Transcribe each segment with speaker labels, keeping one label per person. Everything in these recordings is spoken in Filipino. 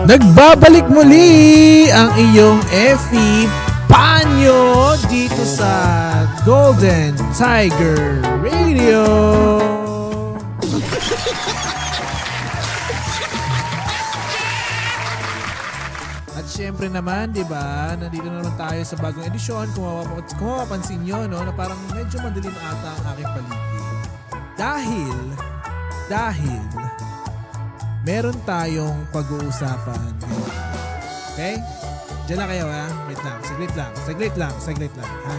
Speaker 1: Nagbabalik muli ang iyong Effie Panyo dito sa Golden Tiger Radio. At syempre naman, di ba, nandito na naman tayo sa bagong edisyon. Kung mapapansin nyo, no, na parang medyo madilim ata ang aking paligid. Dahil, meron tayong pag-uusapan. Okay? Diyan lang kayo, ha? Wait lang. Saglit lang. Ha?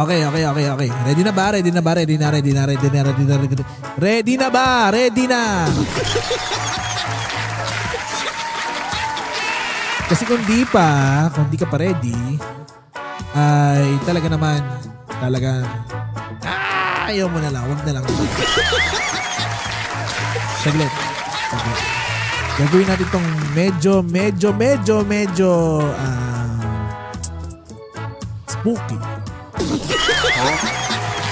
Speaker 1: Okay. Ready na ba? Ready na. Kasi kung di ka pa ready, ay talagang ayaw mo na lang, wag na lang. Saglit. Gagawin natin tong medyo spooky.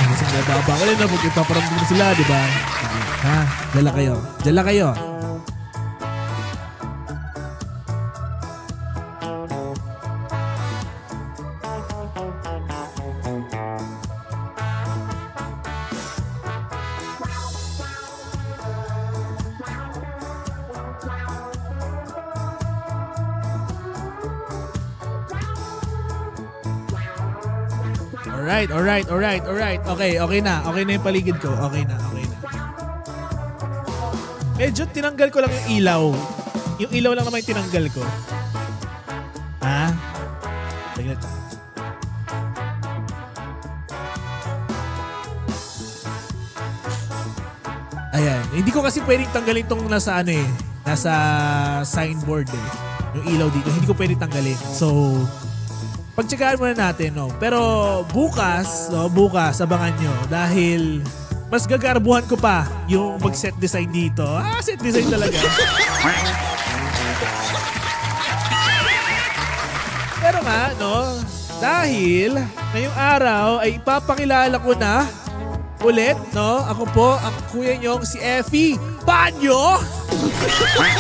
Speaker 1: Kasi nababa ko rin na pag ipaparamdam mo sila, di ba? Ha? Dala kayo. Alright. Okay na yung paligid ko. Okay na. Medyo tinanggal ko lang yung ilaw. Yung ilaw lang naman yung tinanggal ko. Ha? Tingnan. Ayan. Hindi ko kasi pwedeng tanggalin tong nasa signboard eh. Yung ilaw dito. Hindi ko pwedeng tanggalin. So, pagtsagaan muna natin, no? Pero bukas, abangan nyo. Dahil mas gagarbuhan ko pa yung mag-set design dito. Set design talaga. Pero nga, no? Dahil ngayong araw ay ipapakilala ko na ulit, no? Ako po, ang kuya nyong si Effie Panyo.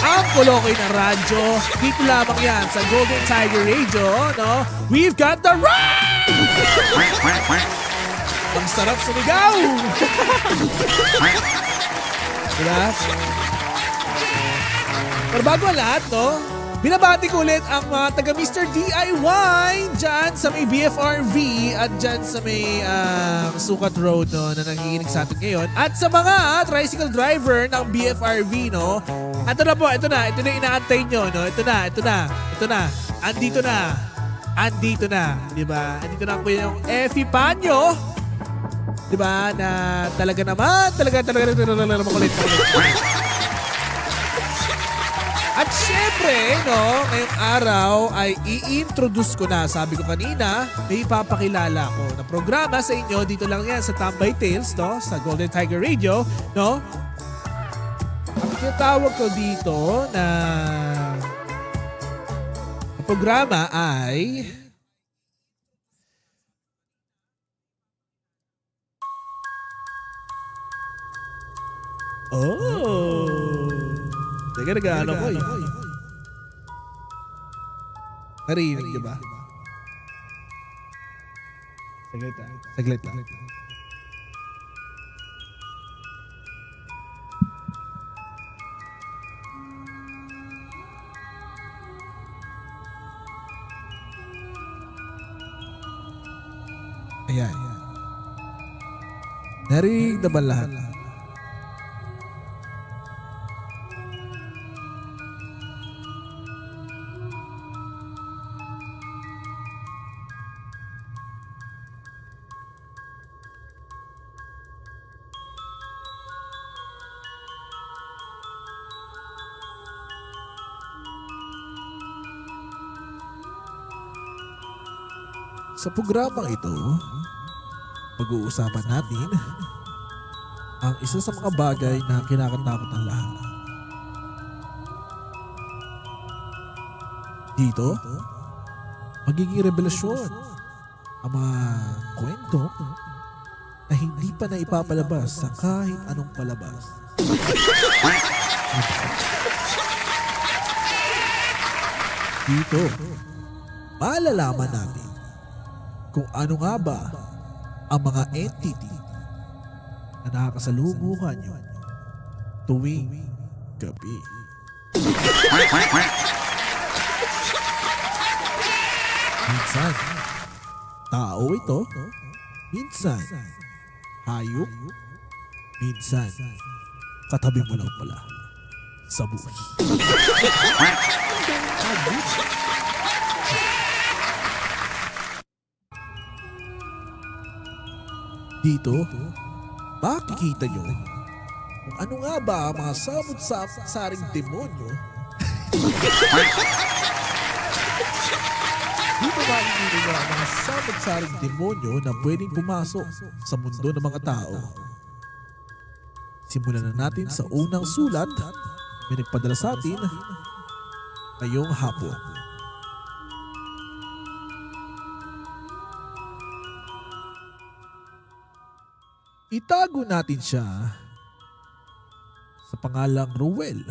Speaker 1: Ang Kolokoy na radyo. Dito lamang yan sa Golden Tiger Radio, no? We've got the right! Ang sarap sumigaw! Diba? Pero bago ang lahat, no? Binabati ko ulit ang mga taga Mr. DIY dyan sa may BFRV at dyan sa may Sukat Road, no, na nakikinig sa atin ngayon. At sa mga tricycle driver ng BFRV, no, ito na po, ito na inaantay nyo, no, ito na, andito na, di ba? Andito na po yung Effie Panyo, di ba, na talaga makulit. At syempre, no, ngayong araw ay i-introduce ko na. Sabi ko kanina, may ipapakilala ko na programa sa inyo. Dito lang yan sa Tambay Tales, no, sa Golden Tiger Radio, no. Ang tinatawag ko dito na programa ay Teka, nag-ano ko eh. Narinig, di ba? Saglit lang. Ayan. Narinig na ba lahat? Sa programang ito, pag-uusapan natin ang isa sa mga bagay na kinakatakot ng lahat. Dito, magiging revelasyon ang mga kwento na hindi pa na ipapalabas sa kahit anong palabas. Dito, malalaman natin kung ano nga ba ang mga entity na nakakasalubungan nyo tuwing gabi. Minsan, tao ito. Minsan, hayop. Minsan, katabi mo lang pala sa bus. Dito, makikita nyo kung ano nga ba ang mga samot-saring demonyo. Dito makikita nyo ang mga samot-saring demonyo na pwedeng pumasok sa mundo ng mga tao. Simulan na natin sa unang sulat na may nagpadala sa atin ngayong hapon. Itago natin siya sa pangalang Ruel.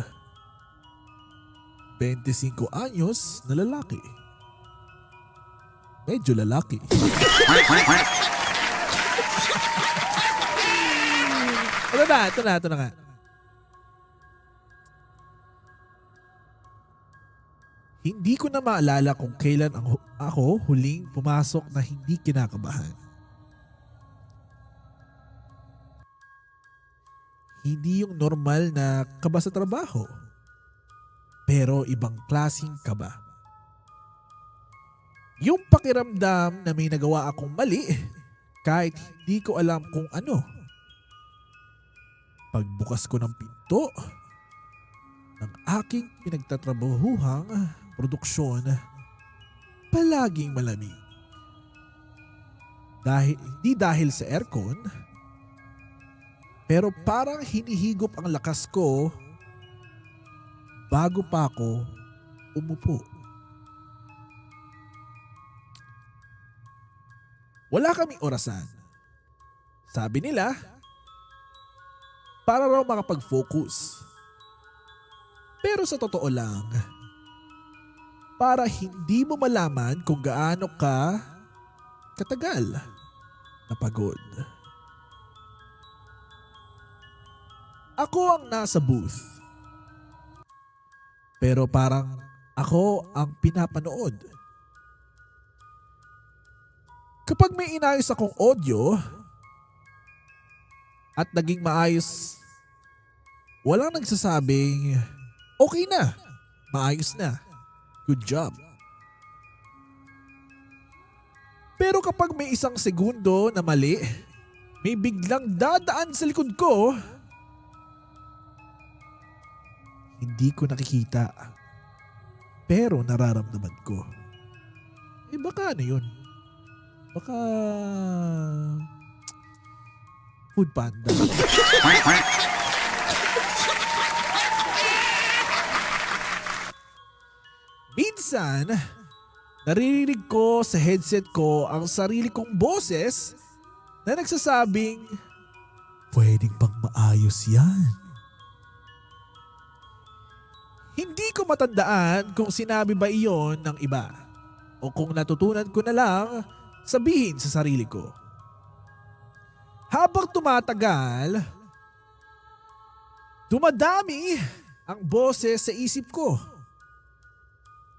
Speaker 1: 25 anyos na lalaki. Medyo lalaki. Ito na nga. Hindi ko na maalala kung kailan ako huling pumasok na hindi kinakabahan. Hindi yung normal na kaba sa trabaho, pero ibang klaseng kaba. Yung pakiramdam na may nagawa akong mali kahit hindi ko alam kung ano. Pagbukas ko ng pinto ng aking pinagtatrabahuhang produksyon, palaging malamig. Hindi dahil sa aircon, pero parang hinihigop ang lakas ko bago pa ako umupo. Wala kaming orasan. Sabi nila, para raw makapag-focus. Pero sa totoo lang, para hindi mo malaman kung gaano ka katagal na pagod. Ako ang nasa booth. Pero parang ako ang pinapanood. Kapag may inayos akong audio at naging maayos, walang nagsasabing, okay na, maayos na, good job. Pero kapag may isang segundo na mali, may biglang dadaan sa likod ko, hindi ko nakikita, pero nararamdaman ko. Baka ano yun? Baka Food Panda. Minsan, naririnig ko sa headset ko ang sarili kong boses na nagsasabing, pwedeng bang maayos yan? Hindi ko matandaan kung sinabi ba iyon ng iba o kung natutunan ko na lang sabihin sa sarili ko. Habang tumatagal, dumadami ang boses sa isip ko.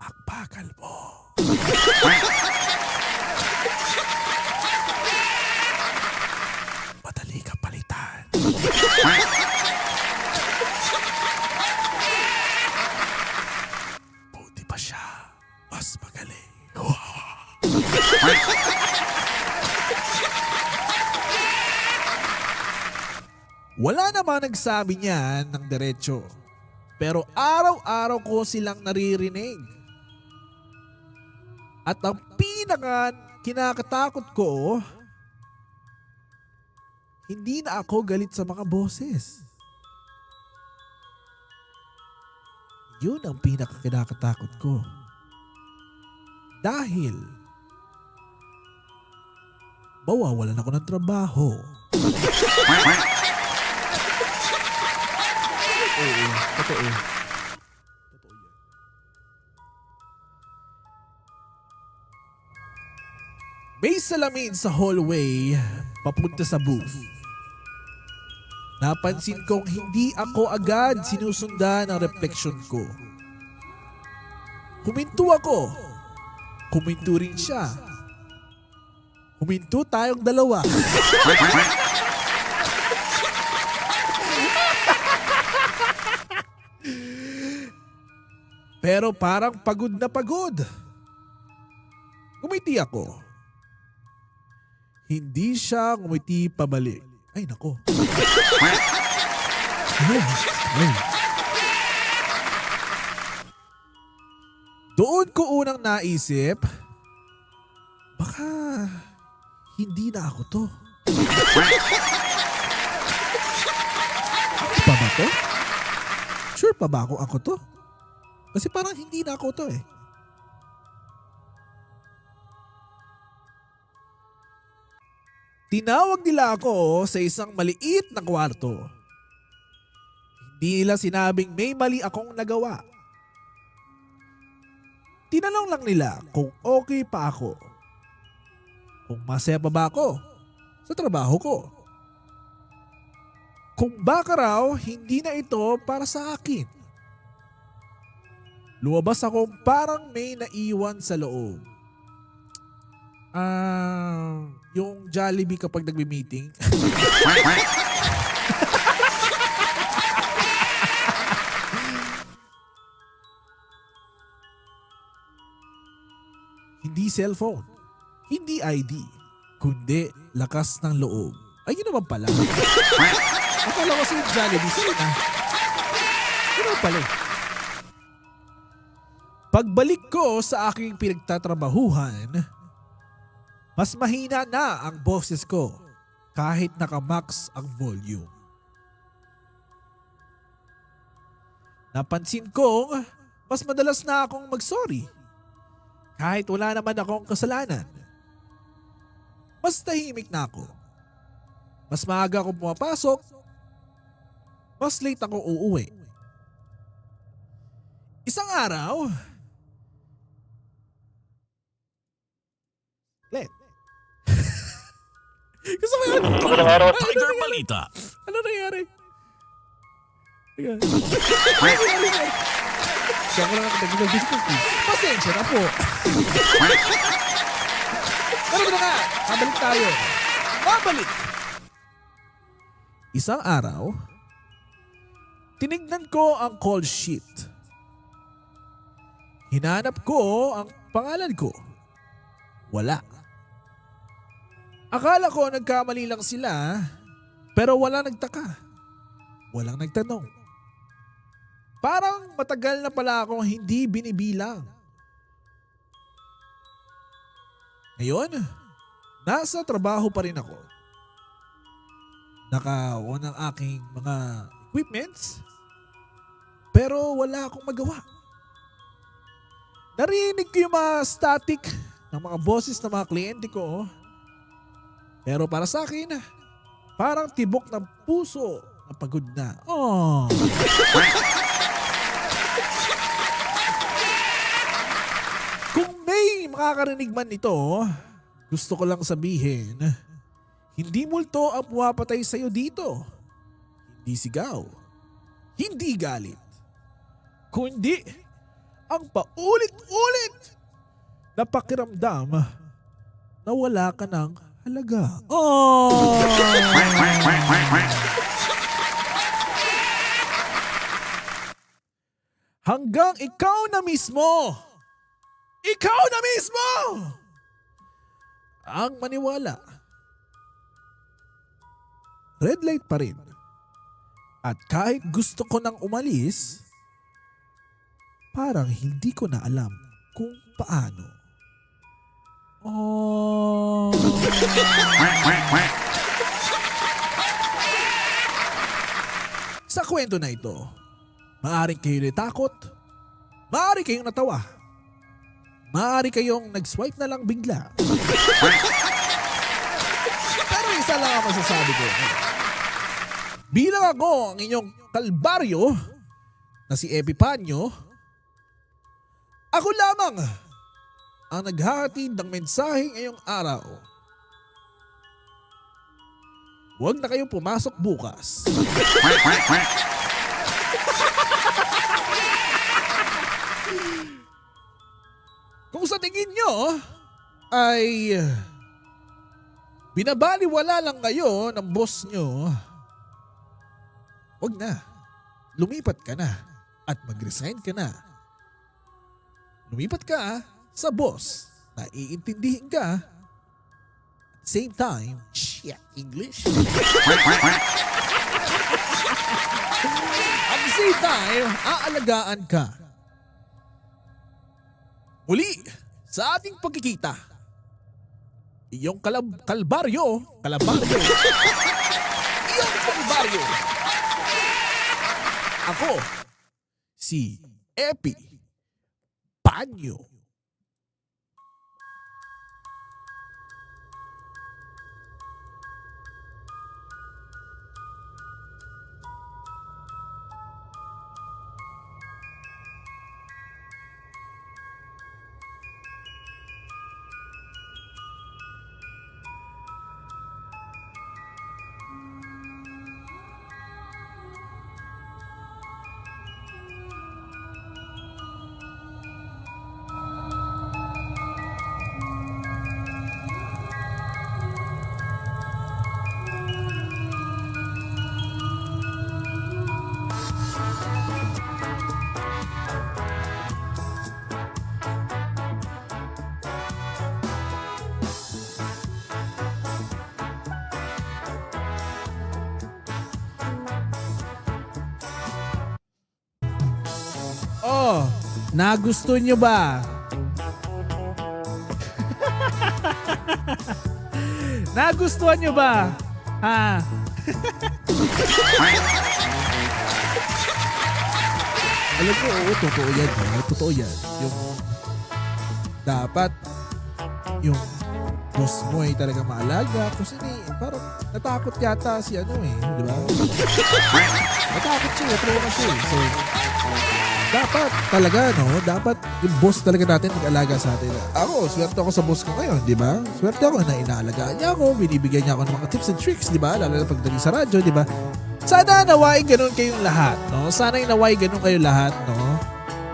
Speaker 1: Magbagal mo. Madali ka palitan. Buti pa siya. Mas magaling. Wala naman nagsabi niyan ng diretso. Pero araw-araw ko silang naririnig. At ang kinakatakot ko, hindi na ako galit sa mga boses. Yun ang kinakatakot ko. dahil mawawalan ako ng trabaho. Oo, totoo. May salamin sa hallway papunta sa booth. Napansin kong hindi ako agad sinusundan ng refleksyon ko. Huminto ako. Huminto rin siya. Huminto tayong dalawa. Pero parang pagod na pagod. Ngumiti ako. Hindi siya ngumiti pabalik. Ay nako. Ay. Doon ko unang naisip, baka hindi na ako to. Ako pa ba to? Sure pa ba ako to? Kasi parang hindi na ako to eh. Tinawag nila ako sa isang maliit na kwarto. Hindi nila sinabing may mali akong nagawa. Tinanong lang nila kung okay pa ako. Kung masaya pa ba ako sa trabaho ko. Kung baka raw hindi na ito para sa akin. Lumabas ako parang may naiwan sa loob. Yung Jollibee kapag nagbi-meeting. Hindi cellphone, hindi ID, kundi lakas ng loob. Ay, yun naman pala. Akala ko sa Jollibee, sorry na. Yun naman pala. Pagbalik ko sa aking pinagtatrabahuhan, mas mahina na ang boses ko kahit nakamax ang volume. Napansin kong mas madalas na akong mag-sorry kahit wala naman akong kasalanan. Mas tahimik na ako. Mas maaga akong pumapasok. Mas late akong uuwi. Isang araw, gusto ko yun.
Speaker 2: Tiger Balita.
Speaker 1: Ano nangyari? Siya ko lang ang nag-difficulty. Pasensya na po. Pero na nga, mabalik tayo. Mabalik. Isang araw, tinignan ko ang call sheet. Hinanap ko ang pangalan ko. Wala. Akala ko nagkamali lang sila, pero wala nagtaka. Walang nagtanong. Parang matagal na pala akong hindi binibilang. Ngayon, nasa trabaho pa rin ako. Naka-on ang aking mga equipments, pero wala akong magawa. Narinig ko yung mga static ng mga boses ng mga kliyente ko. Pero para sa akin, parang tibok ng puso na pagod na. Oh. Kung may makakarinig man ito, gusto ko lang sabihin, hindi multo ang pumapatay sa'yo dito. Hindi sigaw. Hindi galit. Kundi ang paulit-ulit na pakiramdam na wala ka ng halaga. Oh! Hanggang ikaw na mismo ang maniwala. Red light pa rin. At kahit gusto ko nang umalis, parang hindi ko na alam kung paano. Oh. Sa kwento na ito, maaring kayo natakot, maaring kayong natawa, maaari kayong nag-swipe na lang bigla. Pero isa lang ang masasabi ko. Bilang ako ang inyong kalbaryo na si Epipanyo, ako lamang ang naghahatid ng mensahe ngayong araw. Huwag na kayong pumasok bukas. Kung sa tingin nyo ay binabaliwala lang kayo ng boss nyo, huwag na. Lumipat ka na at mag-resign ka na. Lumipat ka sa boss na iintindihin ka. At same time, shit, English. At the same time, aalagaan ka. Muli, sa ating pagkikita, iyong kalbaryo, iyong kalbaryo. Ako, si Epi Panyo. Oh, nagusto nyo ba? Nagustuhan nyo ba? Ha? Alam ko, oo, totoo yan. Totoo yan. Yung dapat yung boss mo ay talaga maalaga. Kasi parang natakot yata si ano eh. Di ba? Natakot siya. Trauma siya eh. So, dapat talaga, no? Dapat yung boss talaga natin mag-alaga sa atin. Ako, swerte ako sa boss ko ngayon, di ba? Swerte ako na inaalagaan niya ako, binibigyan niya ako ng mga tips and tricks, di ba? Lalo na pagdating sa radyo, di ba? Sana naway ganun kayong lahat, no? Sana naway ganun kayo lahat, no?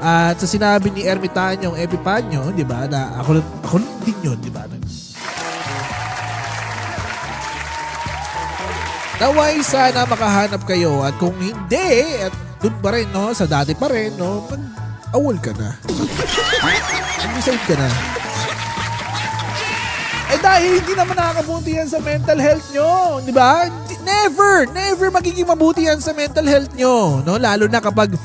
Speaker 1: At sa sinabi ni Ermitanyo, Epipanyo, di ba? Na ako din yun, di ba? Naway sana makahanap kayo at kung hindi, at doon pa rin, no? Sa dati pa rin, no? Mag-awol ka na. Mag-decide ka na. Eh dahil hindi naman nakakabuti yan sa mental health nyo. Di ba? Never magiging mabuti yan sa mental health nyo. No? Lalo na kapag,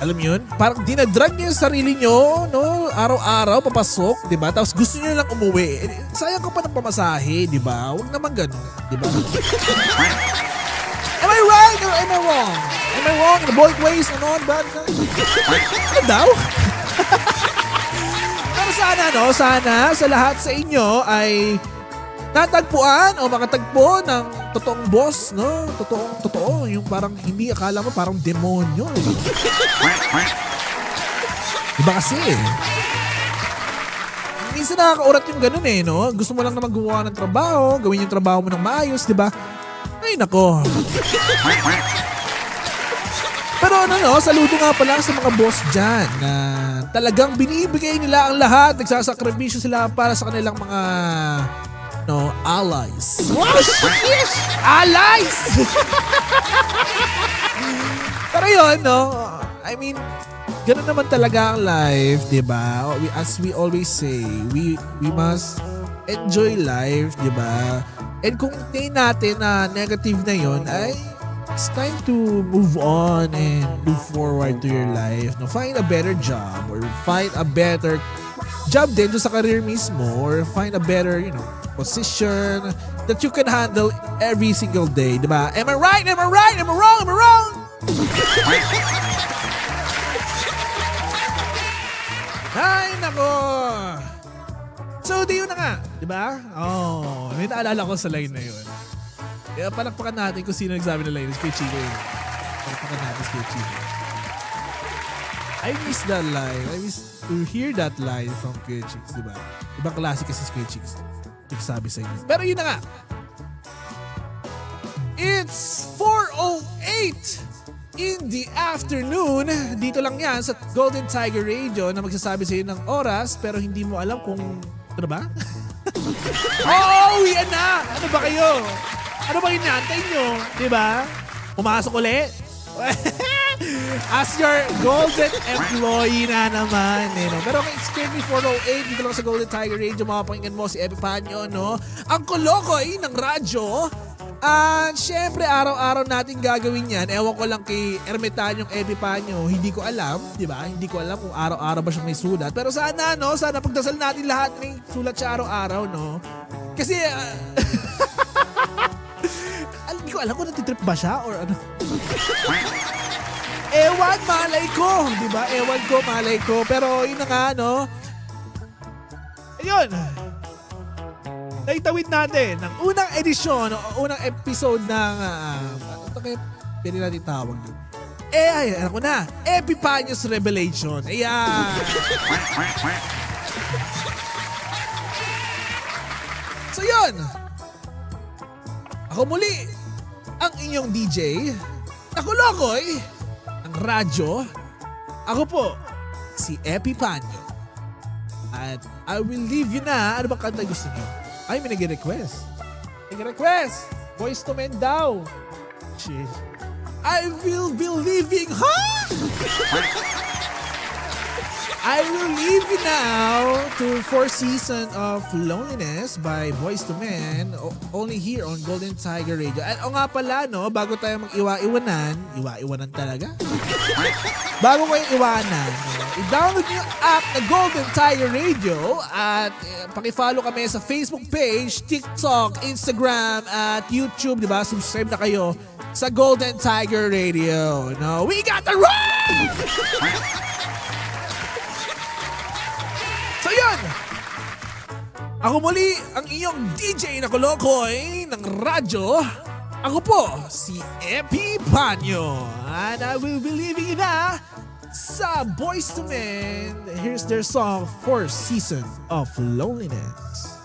Speaker 1: alam mo yun, parang dinadrag nyo yung sarili nyo, no? Araw-araw, papasok, di ba? Tapos gusto nyo lang umuwi. Eh, sayang ka pa ng pamasahe, di ba? Huwag naman ganun, di ba? Am I right or am I wrong? Am I wrong in both ways? Ano daw? Pero sana, no? Sana sa lahat sa inyo ay natagpuan o makatagpo ng totoong boss, no? Totoo. Yung parang hindi akala mo parang demonyo. Eh. Diba kasi minsan nakakaurat yung ganun eh, no? Gusto mo lang naman gumawa ng trabaho, gawin yung trabaho mo ng maayos, diba? Ay, nako. Pero no, saludo nga pala sa mga boss dyan na talagang binibigay nila ang lahat. Nagsasakripisyo sila para sa kanilang mga allies. Wow, yes! Allies! Pero yun, no? I mean, ganun naman talaga ang life, di ba? As we always say, we must enjoy life, di ba? And kung tingin natin na negative na yon, ay it's time to move on and move forward to your life. No, find a better job or find a better job din sa career mismo or find a better, position that you can handle every single day, di ba? Am I right? Am I right? Am I wrong? Am I wrong? Ay, nako! So, di yun na nga. Di ba? Oh, may naalala ko sa line na yun. Kaya palakpakan natin kung sino nagsabi ng line. It's kay Chico yun. Palakpakan natin kay Chico. I miss that line. I miss to hear that line from Kuya Chicks, di ba? Ibang klase kasi si Kuya Chicks. Sabi sa inyo. Pero yun na nga. It's 4:08 in the afternoon. Dito lang yan sa Golden Tiger Radio na magsasabi sa iyo ng oras pero hindi mo alam kung ano ba? Oh, yan na! Ano ba kayo? Ano ba inaantay nyo? Diba? Pumasok ulit? As your Golden employee na naman. Eh, no? Pero kung it's currently 4:08 dito lang sa Golden Tiger Radio, mapapakinggan mo si Epipanyo, no? Ang kulokoy ng radyo. At syempre, araw-araw natin gagawin yan. Ewan ko lang kay Ermitanyong Epipanyo. Hindi ko alam, di ba? Hindi ko alam kung araw-araw ba siya may sulat. Pero sana, no? Sana pagdasal natin lahat may sulat siya araw-araw, no? Kasi, hindi ko alam kung natitrip ba siya or ano. Ewan, malay ko. Di ba? Ewan ko, malay ko. Pero yun na nga, no? Ayun. Naitawid natin ang unang edisyon o unang episode ng ano kaya pwede natin tawag yun? Ay, ano ko na? Epipanyo's Revelation. Ayan. So yun. Ako muli ang inyong DJ. Ako Lokoy. Ang radyo. Ako po si Epipanyo. At I will leave you na. Ano bang kanta gusto niyo? Ay, may nag-request. Nag-request. Boys to Men daw. Shit. I will be leaving, huh? I will leave you now to 4 season of Loneliness by Boys to Men only here on Golden Tiger Radio. At o nga pala, no, bago tayo mag-iwa-iwanan, iwa-iwanan talaga? Bago kayo iwanan, i-download nyo yung app na Golden Tiger Radio at pakifollow kami sa Facebook page, TikTok, Instagram, at YouTube, di ba? Subscribe na kayo sa Golden Tiger Radio. No, we got the run! So yun! Ako muli ang iyong DJ na kulokoy ng radyo. Ako po, si Epipanyo. And I will be leaving you na sa Boys to Men. Here's their song, 4 Season of Loneliness.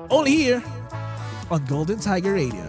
Speaker 1: Only here on Golden Tiger Radio.